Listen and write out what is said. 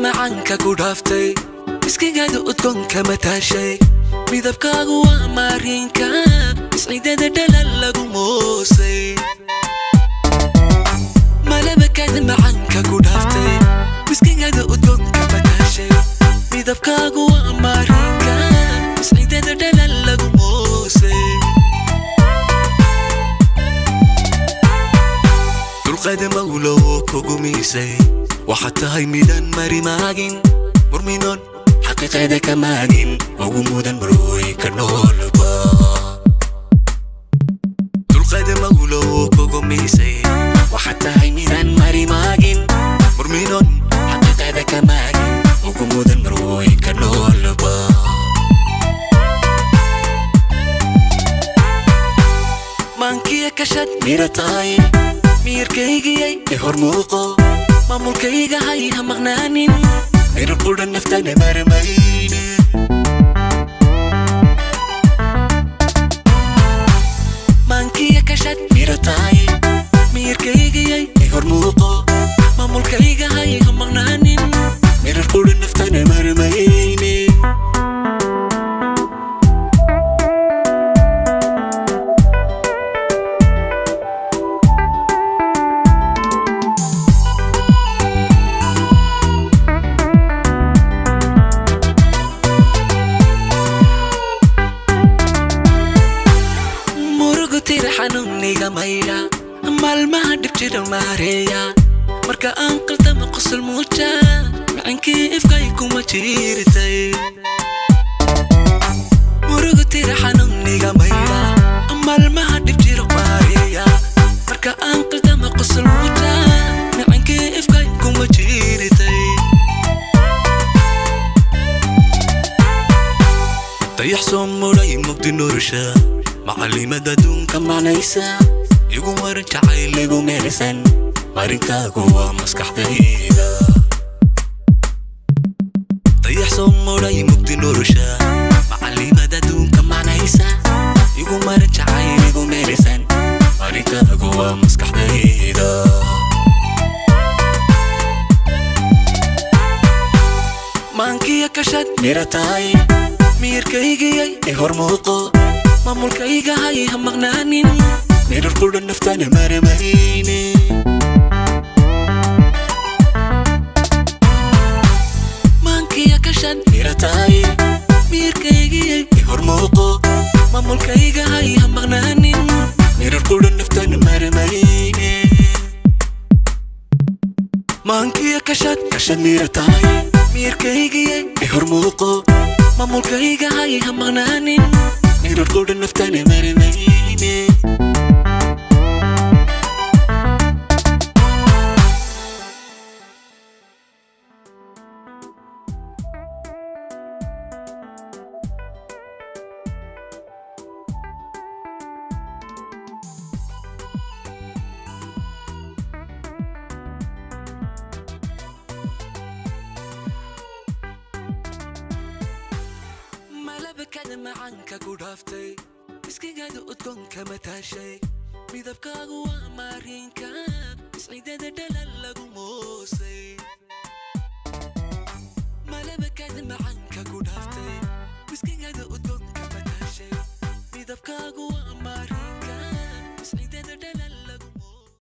macanka ku dhaaftay iskigaada udgoonka mataashay midabkaagu waa maariinka isciidada dhalal lagu moosay malabakaada macanka ku dhaaftay iskigaada udgoonka mataashay midabkaagu waa maariinka isciidada dhalal lagu moosay dulqaada mawlo kugu miisay waxaad tahay midaan mari maagin murminon xaqiiqada ka maagin ugu mudan marooy ka noolba dulqaada mawlo kugu miisay waxaad tahay midaan mari maagin murminon xaqiiqada ka maagin ugu mudan marooy ka noolba maankiya kashad miratay miirkaygiyay hormuuqo maamulkayga hay ha maqnaanin mirab quran naftana marmayne maankiya kashad miratay miirkaygiyay hormuuqo maamulkayga hay ha maqnaanin mirab quran naftana marmayne xanuuniga mayra maalmaha dhib jira maareeya marka aan qaldama qosol muuja macankii ifkay kuma jiirtay murugu tira xanuuniga mayra maalmaha dhib jira maareeya marka aan qaldama qosol muuja macankii ifkay kuma jiirtay dayax soo muray mugdi nolosha معلمة دونك معنيسا يقوم ورنجع يلقو ميرسن مارنكا قوة مسكح دايدا طيح صموراي مبدي نورشا معلمة دونك معنيسا يقوم ورنجع يلقو ميرسن مارنكا قوة مسكح دايدا مانكي كشد ميرتاي ميركايجي هرموقو maamulkayga hay ha maqnaanin mirar quran naftana marmayne maankiya kashan miratay miirkaygiyay hormuuqo maamulkayga hay ha maqnaanin mirar quran naftana marmayne maankiya kashan miratay miirkaygiyay hormuuqo maamulkayga hay ha maqnaanin mirror golden naftana marmayne malabakaada macanka ku dhaaftay iskigaada udgoonka mataashay midabkaagu waa maariinka isciidada dhalal lagu moosay malabakaada macanka ku dhaaftay iskigaada udgoonka mataashay midabkaagu